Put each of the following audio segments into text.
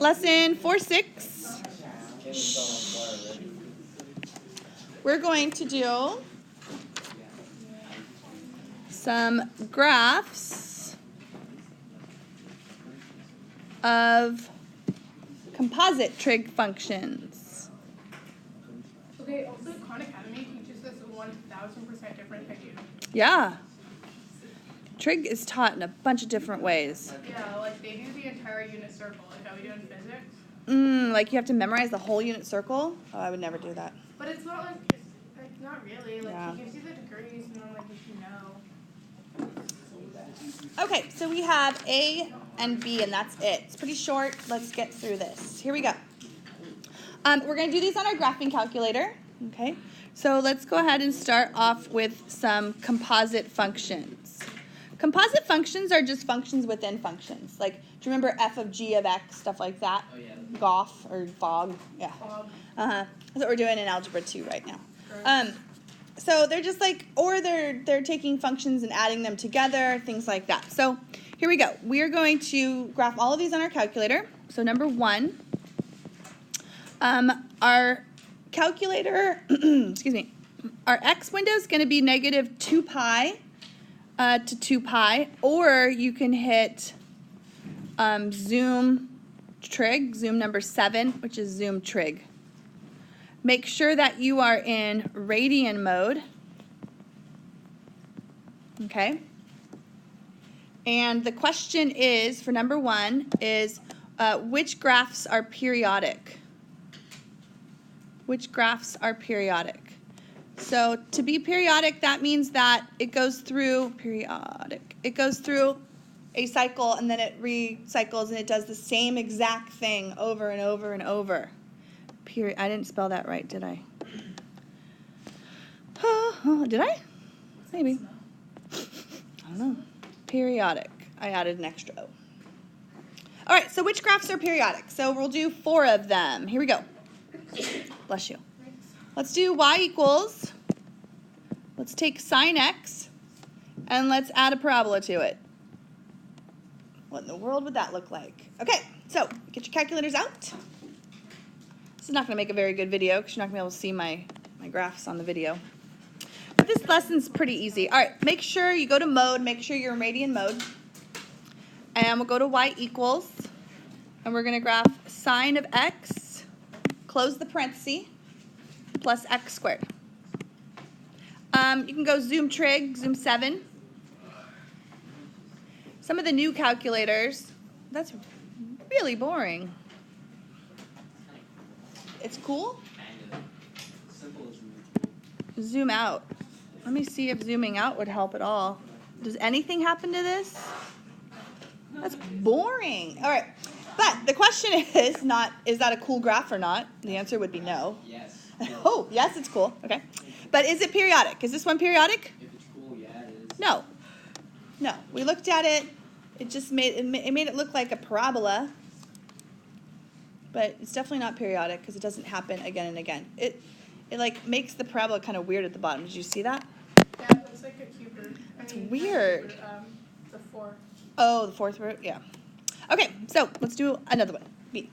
Lesson 4-6. We're going to do some graphs of composite trig functions. Okay, also Khan Academy teaches us 1000% different than you. Yeah. Trig is taught in a bunch of different ways. Yeah, like they do the entire unit circle, like how we do in physics. Like you have to memorize the whole unit circle? Oh, I would never do that. But it's not like, it's not really. Like, Yeah. he gives you the degrees and then, like, if you know. Okay, so we have A and B, and that's it. It's pretty short. Let's get through this. Here we go. We're going to do these on our graphing calculator. Okay, so let's go ahead and start off with some composite functions. Composite functions are just functions within functions. Like, do you remember f of g of x, stuff like that? Oh, yeah. Goff or fog. Yeah. That's what we're doing in Algebra 2 right now. So they're just like, or they're taking functions and adding them together, things like that. So here we go. We are going to graph all of these on our calculator. So number 1, our calculator, excuse me, our x window is going to be negative 2 pi to 2 pi, or you can hit zoom trig, zoom number 7, which is zoom trig. Make sure that you are in radian mode. Okay. And the question is, for number 1, is which graphs are periodic? Which graphs are periodic? So to be periodic, that means that it goes through, periodic, it goes through a cycle and then it recycles and it does the same exact thing over and over and over. I didn't spell that right, did I? Did I? Maybe. I don't know. Periodic. I added an extra O. All right, so which graphs are periodic? So we'll do 4 of them. Here we go. Bless you. Let's do y equals. Let's take sine x, and let's add a parabola to it. What in the world would that look like? Okay, so get your calculators out. This is not going to make a very good video because you're not going to be able to see my graphs on the video. But this lesson's pretty easy. All right, make sure you go to mode, make sure you're in radian mode. And we'll go to y equals, and we're going to graph sine of x, close the parenthesis, plus x squared. You can go zoom trig, zoom 7. Some of the new calculators, that's really boring. It's cool? Zoom out. Let me see if zooming out would help at all. Does anything happen to this? That's boring. All right. But the question is not, is that a cool graph or not? The answer would be no. Yes. Oh, yes, it's cool. Okay. But is it periodic? Is this one periodic? If it's cool, yeah, it is. No. No. We looked at it. It just made it look like a parabola. But it's definitely not periodic because it doesn't happen again and again. It like makes the parabola kind of weird at the bottom. Did you see that? Yeah, it looks like a cube root. It's weird. The 4. Oh, the 4th root? Yeah. Okay, so let's do another one. B.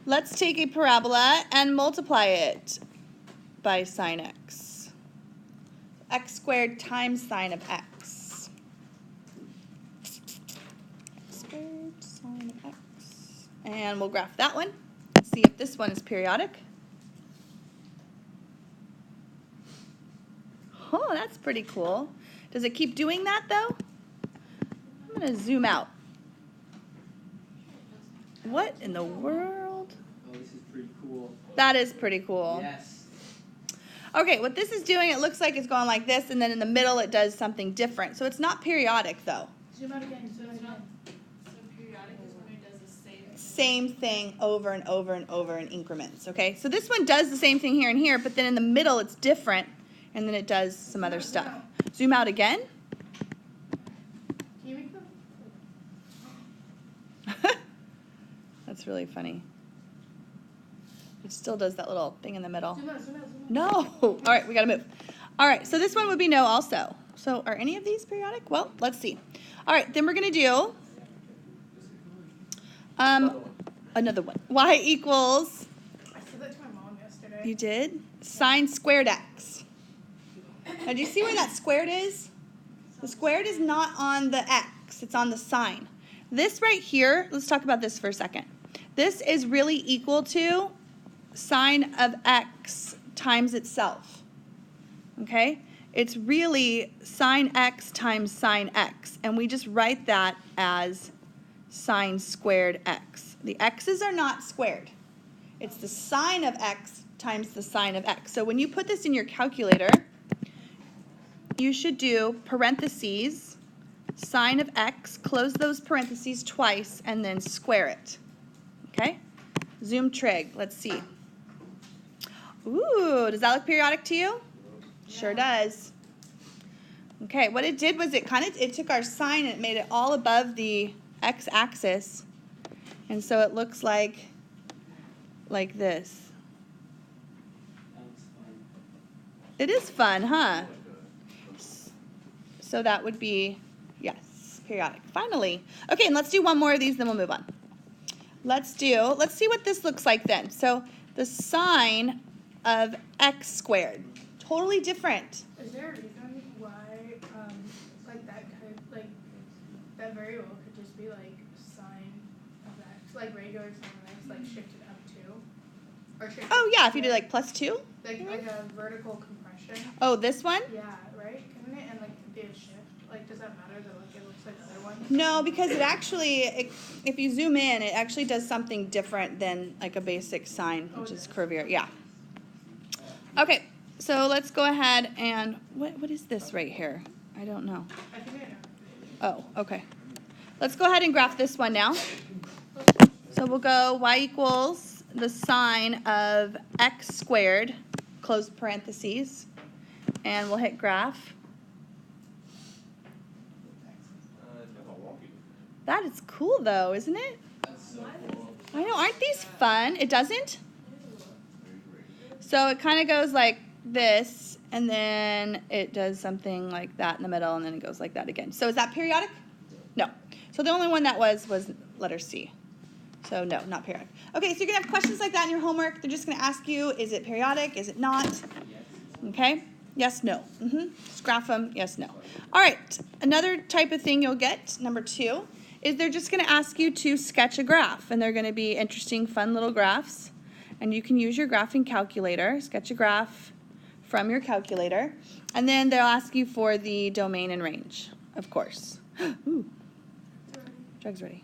Let's take a parabola and multiply it by sine x. X squared times sine of x. X squared sine of x. And we'll graph that one. See if this one is periodic. Oh, that's pretty cool. Does it keep doing that, though? I'm going to zoom out. What in the world? Oh, this is pretty cool. That is pretty cool. Yes. Okay, what this is doing, it looks like it's going like this, and then in the middle it does something different. So it's not periodic, though. Zoom out again. Zoom out again. So periodic is when it does the Same thing over and over and over in increments, okay? So this one does the same thing here and here, but then in the middle it's different, and then it does some other stuff. Zoom out again. Can you make them? That's really funny. It still does that little thing in the middle. Zoom out, zoom out, zoom out. No. All right, we got to move. All right, so this one would be no also. So are any of these periodic? Well, let's see. All right, then we're going to do Another one. Y equals, I said that to my mom yesterday. you did? Sine squared x. Now, do you see where that squared is? The squared is not on the x. It's on the sine. This right here, let's talk about this for a second. This is really equal to sine of x times itself. Okay? It's really sine x times sine x. And we just write that as sine squared x. The x's are not squared. It's the sine of x times the sine of x. So when you put this in your calculator, you should do parentheses, sine of x, close those parentheses twice, and then square it. Okay? Zoom trig. Let's see. Ooh, does that look periodic to you? Sure does. Okay, what it did was it took our sine and it made it all above the x-axis. And so it looks like this. It is fun, huh? So that would be, yes, periodic. Finally. Okay, and let's do one more of these, then we'll move on. Let's see what this looks like then. So the sine of x squared. Totally different. Is there a reason why, like that variable could just be like sine of x, like regular sine of x, like shifted up 2? Or shifted Oh, yeah, if you do like plus 2. like a vertical compression. Oh, this one? Yeah, right? Couldn't it? And like be a shift? Like, does that matter that like it looks like the other one? No, because it actually, if you zoom in, it actually does something different than like a basic sine, which is curvier. Yeah. Okay, so let's go ahead and, what is this right here? I don't know. I think I know. Oh, okay. Let's go ahead and graph this one now. So we'll go y equals the sine of x squared, close parentheses, and we'll hit graph. That is cool though, isn't it? I know, aren't these fun? It doesn't? So it kind of goes like this, and then it does something like that in the middle, and then it goes like that again. So is that periodic? No. So the only one that was letter C. So no, not periodic. Okay, so you're going to have questions like that in your homework. They're just going to ask you, is it periodic? Is it not? Okay? Yes, no. Just graph them, yes, no. All right, another type of thing you'll get, number 2, is they're just going to ask you to sketch a graph, and they're going to be interesting, fun little graphs. And you can use your graphing calculator, sketch a graph from your calculator, and then they'll ask you for the domain and range, of course. Ooh, Drug's ready.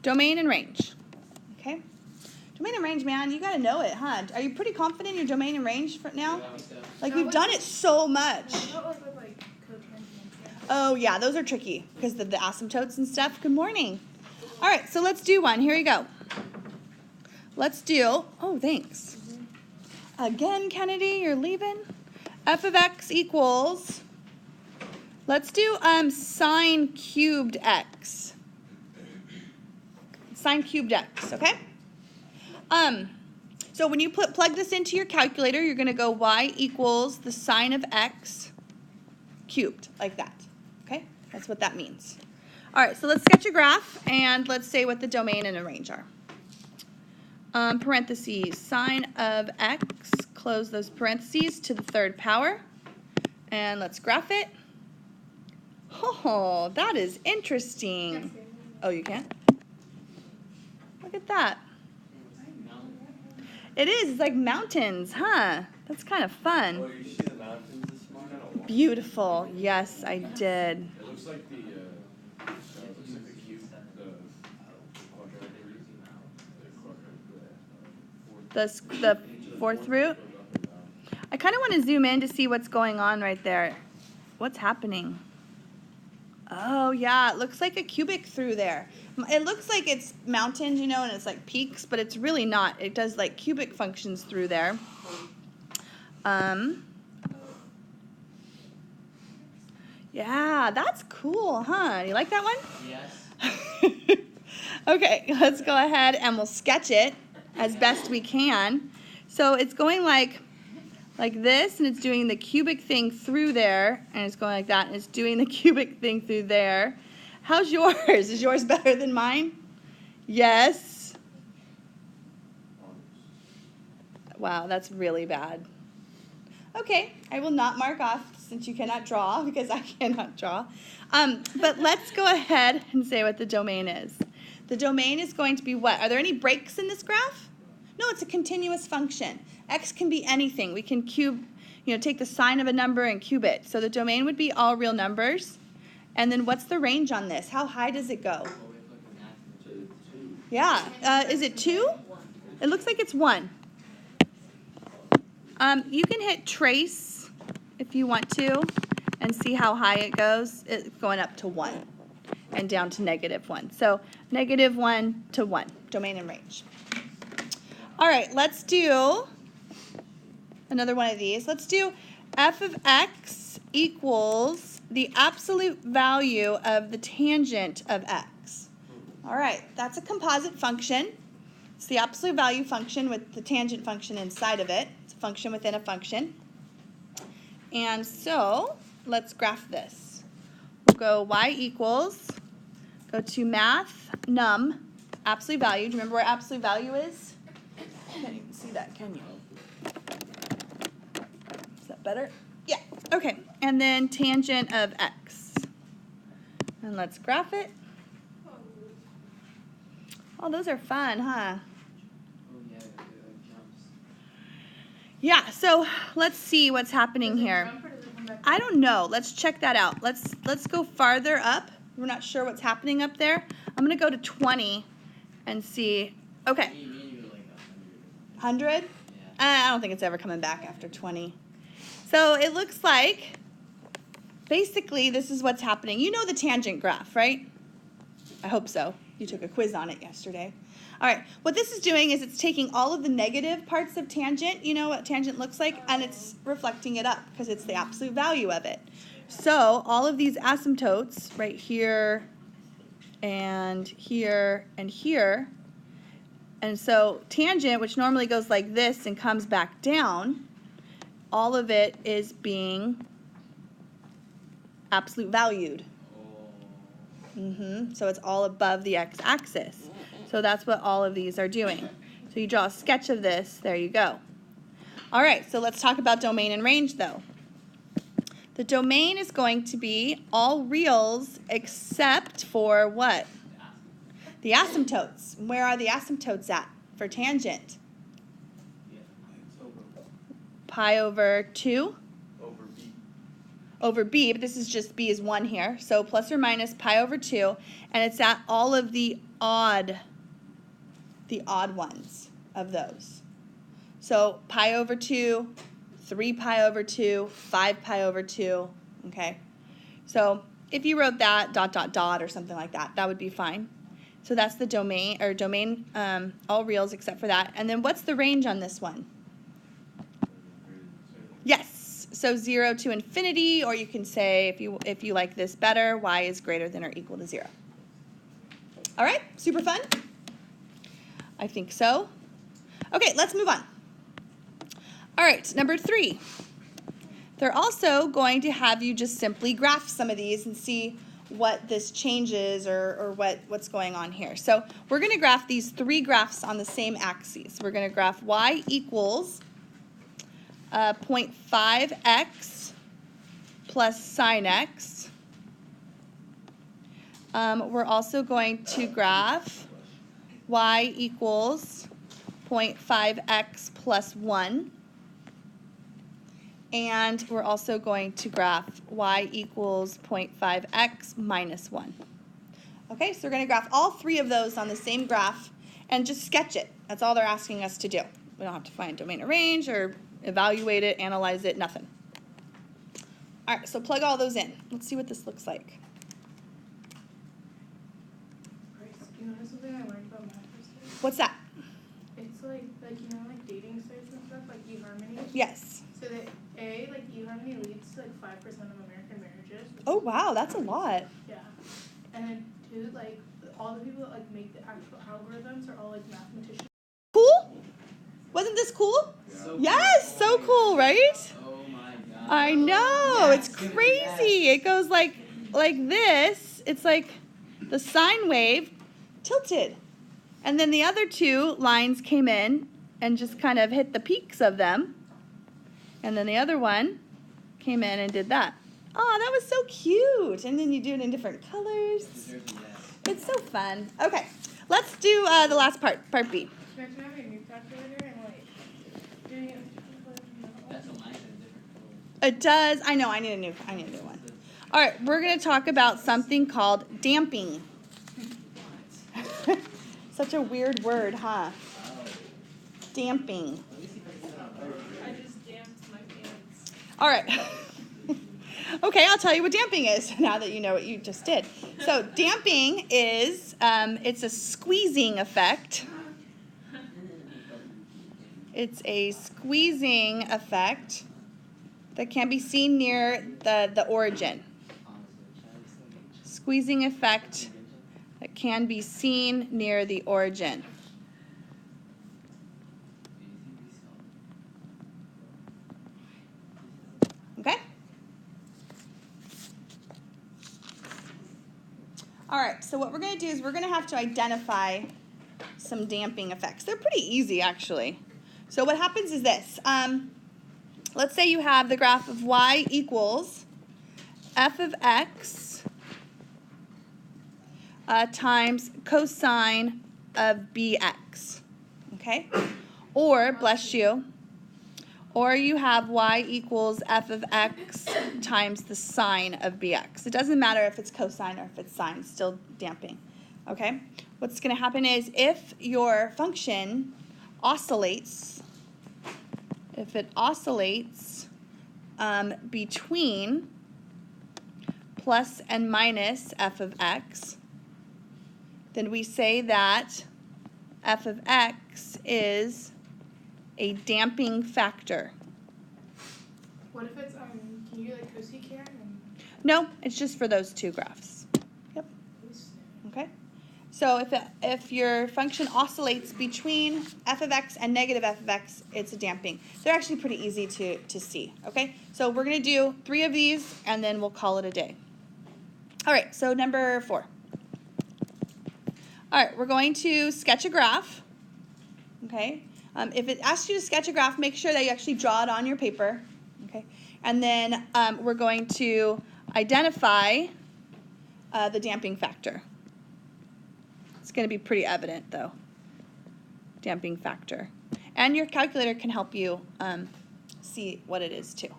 Domain and range, okay? Domain and range, man, you got to know it, huh? Are you pretty confident in your domain and range for now? Like, we've done it so much. Oh, yeah, those are tricky because of the asymptotes and stuff. Good morning. All right, so let's do one. Here we go. Let's do, oh, thanks. Again, Kennedy, you're leaving. F of x equals, let's do sine cubed x. Sine cubed x, okay? So when you plug this into your calculator, you're going to go y equals the sine of x cubed, like that, okay? That's what that means. All right, so let's sketch a graph, and let's say what the domain and a range are. Parentheses, sine of x, close those parentheses to the 3rd power, and let's graph it. Oh, that is interesting. Oh, you can? Look at that. It is, it's like mountains, huh? That's kind of fun. Oh, you see the mountains this morning? Beautiful, yes, I did. It looks like the cube, The 4th root. I kind of want to zoom in to see what's going on right there. What's happening? Oh, yeah, it looks like a cubic through there. It looks like it's mountains, you know, and it's like peaks, but it's really not. It does like cubic functions through there. Yeah, that's cool, huh? You like that one? Yes. Okay, let's go ahead and we'll sketch it as best we can. So it's going like this, and it's doing the cubic thing through there, and it's going like that, and it's doing the cubic thing through there. How's yours? Is yours better than mine? Yes. Wow, that's really bad. Okay, I will not mark off since you cannot draw because I cannot draw. But let's go ahead and say what the domain is. The domain is going to be what? Are there any breaks in this graph? No, it's a continuous function. X can be anything. We can cube, take the sign of a number and cube it. So the domain would be all real numbers. And then what's the range on this? How high does it go? Yeah, is it 2? It looks like it's 1. You can hit trace if you want to and see how high it goes. It's going up to 1 and down to -1. So -1 to 1, domain and range. All right, let's do another one of these. Let's do f of x equals the absolute value of the tangent of x. All right, that's a composite function. It's the absolute value function with the tangent function inside of it. It's a function within a function. And so let's graph this. We'll go y equals, go to math, num, absolute value. Do you remember where absolute value is? You can't even see that, can you? Is that better? Yeah, okay. And then tangent of x. And let's graph it. Oh, those are fun, huh? Yeah, so let's see what's happening here. I don't know. Let's check that out. Let's go farther up. We're not sure what's happening up there. I'm going to go to 20 and see. Okay. 100? I don't think it's ever coming back after 20. So it looks like basically this is what's happening. You know the tangent graph, right? I hope so. You took a quiz on it yesterday. All right, what this is doing is it's taking all of the negative parts of tangent, you know what tangent looks like, and it's reflecting it up because it's the absolute value of it. So all of these asymptotes right here and here and here, and so tangent, which normally goes like this and comes back down, all of it is being absolute valued. So it's all above the x-axis. So that's what all of these are doing. So you draw a sketch of this. There you go. All right, so let's talk about domain and range, though. The domain is going to be all reals except for what? The asymptotes. Where are the asymptotes at for tangent? Pi over 2? Over b, but this is just b is 1 here. So plus or minus pi over 2, and it's at all of the odd ones of those. So pi over 2, 3 pi over 2, 5 pi over 2, okay? So if you wrote that ... or something like that, that would be fine. So that's the domain, all reals except for that. And then what's the range on this one? Yes. So 0 to infinity, or you can say, if you like this better, y is greater than or equal to 0. All right, super fun? I think so. Okay, let's move on. All right, number 3. They're also going to have you just simply graph some of these and see what this changes or what's going on here. So we're going to graph these 3 graphs on the same axes. We're going to graph y equals 0.5x plus sine x. We're also going to graph y equals 0.5x plus 1. And we're also going to graph y equals 0.5x minus 1. Okay, so we're going to graph all 3 of those on the same graph and just sketch it. That's all they're asking us to do. We don't have to find domain or range or evaluate it, analyze it, nothing. All right, so plug all those in. Let's see what this looks like. You know something I learned about math yesterday? What's that? It's like dating sites and stuff, like eHarmony. Yes. So that eHarmony leads to 5% of American marriages. Oh, wow, that's a lot. Yeah. And then 2, all the people that make the actual algorithms are all mathematicians. Cool? Wasn't this cool? So Yes, so cool, right? Oh my god. I know, it's crazy. It goes like this. It's like the sine wave tilted. And then the other 2 lines came in and just kind of hit the peaks of them. And then the other one came in and did that. Oh, that was so cute. And then you do it in different colors. It's so fun. Okay, let's do the last part, part B. Imagine having a new calculator and like doing it. That's a line in a different color. It does. I know. I need a new one. All right, we're going to talk about something called damping. Such a weird word, huh? Damping. I just damped my pants. All right. Okay, I'll tell you what damping is now that you know what you just did. So damping is, it's a squeezing effect. It's a squeezing effect that can be seen near the origin. Squeezing effect that can be seen near the origin. Okay? All right, so what we're going to do is we're going to have to identify some damping effects. They're pretty easy, actually. So what happens is this. Let's say you have the graph of y equals f of x times cosine of bx. Okay? Or, bless you, or you have y equals f of x times the sine of bx. It doesn't matter if it's cosine or if it's sine, it's still damping. Okay? What's going to happen is if your function oscillates, if it oscillates between plus and minus f of x, then we say that f of x is a damping factor. What if it's can you like cosecant and No, it's just for those two graphs. Yep. Okay. So if your function oscillates between f of x and negative f of x, it's a damping. They're actually pretty easy to see. Okay. So we're gonna do 3 of these and then we'll call it a day. All right. So number 4. All right. We're going to sketch a graph. Okay. If it asks you to sketch a graph, make sure that you actually draw it on your paper. Okay. And then we're going to identify the damping factor. It's going to be pretty evident, though. Damping factor. And your calculator can help you see what it is, too.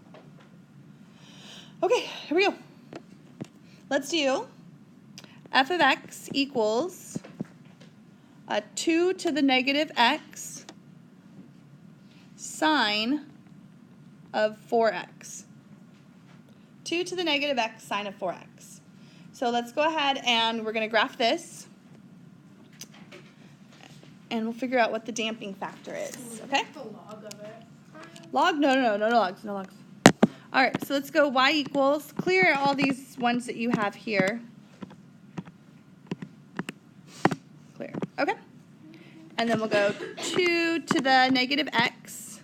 Okay, here we go. Let's do f of x equals 2 to the negative x sine of 4x. 2 to the negative x sine of 4x. So let's go ahead and we're going to graph this. And we'll figure out what the damping factor is, okay? the log of it? Log? No logs, no logs. All right, so let's go y equals, clear all these ones that you have here. Clear, okay? And then we'll go 2 to the negative x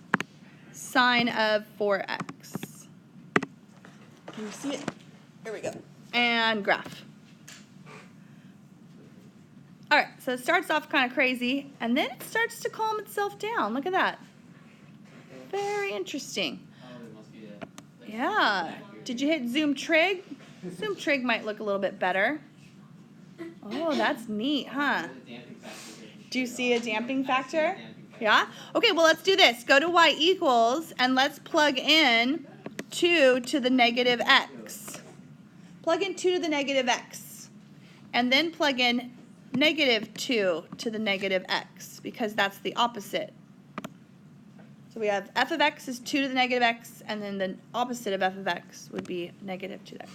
sine of 4x. Can you see it? Here we go. And graph. All right, so it starts off kind of crazy, and then it starts to calm itself down. Look at that. Very interesting. Oh, it must be a... Yeah. Did you hit Zoom Trig? Zoom Trig might look a little bit better. Oh, that's neat, huh? Do you see a damping factor? Yeah? Okay, well, let's do this. Go to y equals, and let's plug in 2 to the negative x. Plug in 2 to the negative x. And then plug in negative 2 to the negative x, because that's the opposite. So we have f of x is 2 to the negative x, and then the opposite of f of x would be negative 2x.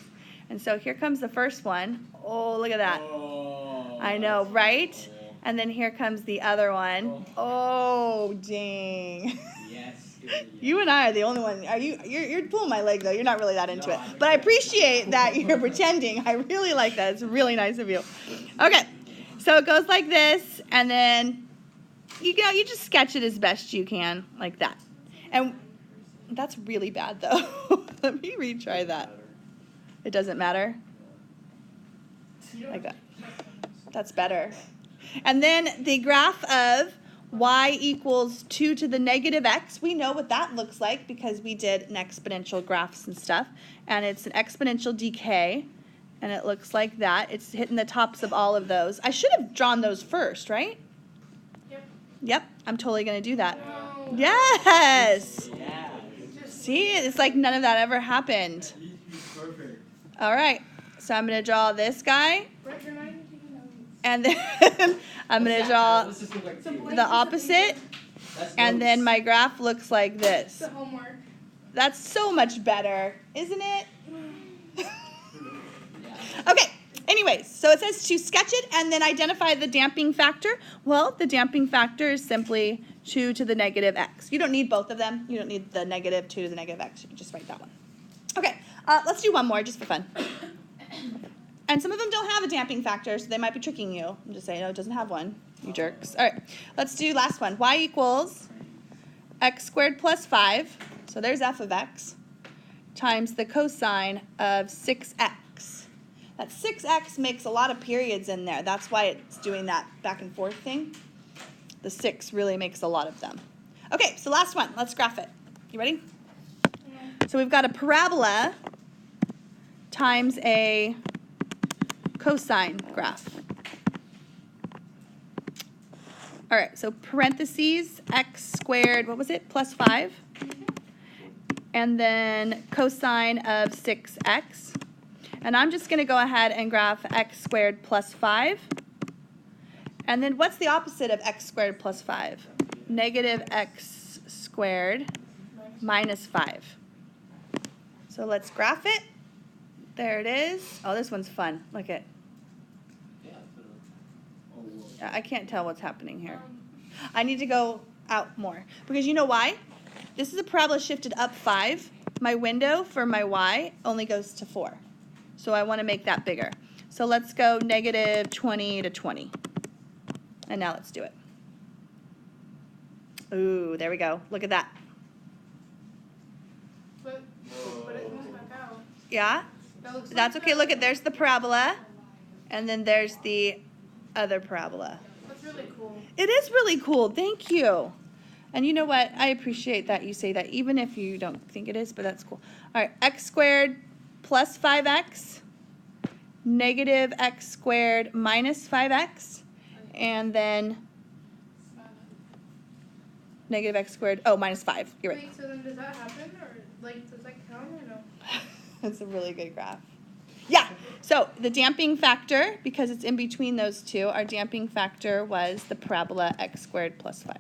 And so here comes the first one. Oh, look at that. Oh, I know, right? cool. And then here comes the other one. Oh, dang. Yes. You and I are the only one. You're pulling my leg, though. You're not really that into it. But I appreciate that you're pretending. I really like that. It's really nice of you. Okay. So it goes like this, and then you just sketch it as best you can, like that. And that's really bad, though. Let me retry that. It doesn't matter? Like that. That's better. And then the graph of y equals 2 to the negative x. We know what that looks like because we did an exponential graphs and stuff. And it's an exponential decay. And it looks like that. It's hitting the tops of all of those. I should have drawn those first, right? Yep. Yep, I'm totally going to do that. No. Yes! Yeah. See, it's like none of that ever happened. Perfect. All right, so I'm going to draw this guy. Brett, you're not even taking notes. And then I'm going to draw What's this look like It's a to you? blank the piece of opposite. paper. That's And then notes. my graph looks like this. It's the homework. That's so much better, isn't it? Yeah. Okay, anyways, so it says to sketch it and then identify the damping factor. Well, the damping factor is simply 2 to the negative x. You don't need both of them. You don't need the negative 2 to the negative x. You can just write that one. Okay, let's do one more just for fun. And some of them don't have a damping factor, so they might be tricking you. I'm just saying, no, it doesn't have one, you jerks. All right, let's do last one. Y equals x squared plus 5, so there's f of x, times the cosine of 6x. That 6x makes a lot of periods in there. That's why it's doing that back and forth thing. The 6 really makes a lot of them. Okay, so last one. Let's graph it. You ready? Yeah. So we've got a parabola times a cosine graph. All right, so parentheses, x squared, what was it, plus 5? And then cosine of 6x. And I'm just going to go ahead and graph x squared plus 5. And then what's the opposite of x squared plus 5? Negative x squared minus 5. So let's graph it. There it is. Oh, this one's fun. Look at. Yeah, put a- oh, whoa. I can't tell what's happening here. I need to go out more. Because you know why? This is a parabola shifted up 5. My window for my y only goes to 4. So I want to make that bigger. So let's go negative 20 to 20. And now let's do it. Ooh, there we go. Look at that. But it comes back out. Yeah? That looks That's like okay. Look at, there's the parabola. And then there's the other parabola. That's really cool. It is really cool. Thank you. And you know what? I appreciate that you say that, even if you don't think it is, but that's cool. All right, x squared plus 5x, negative x squared minus 5x, and then negative x squared, oh, minus 5. You're right. Wait, so then does that happen? Or, like, does that count or no? That's a really good graph. Yeah, so the damping factor, because it's in between those two, our damping factor was the parabola x squared plus 5.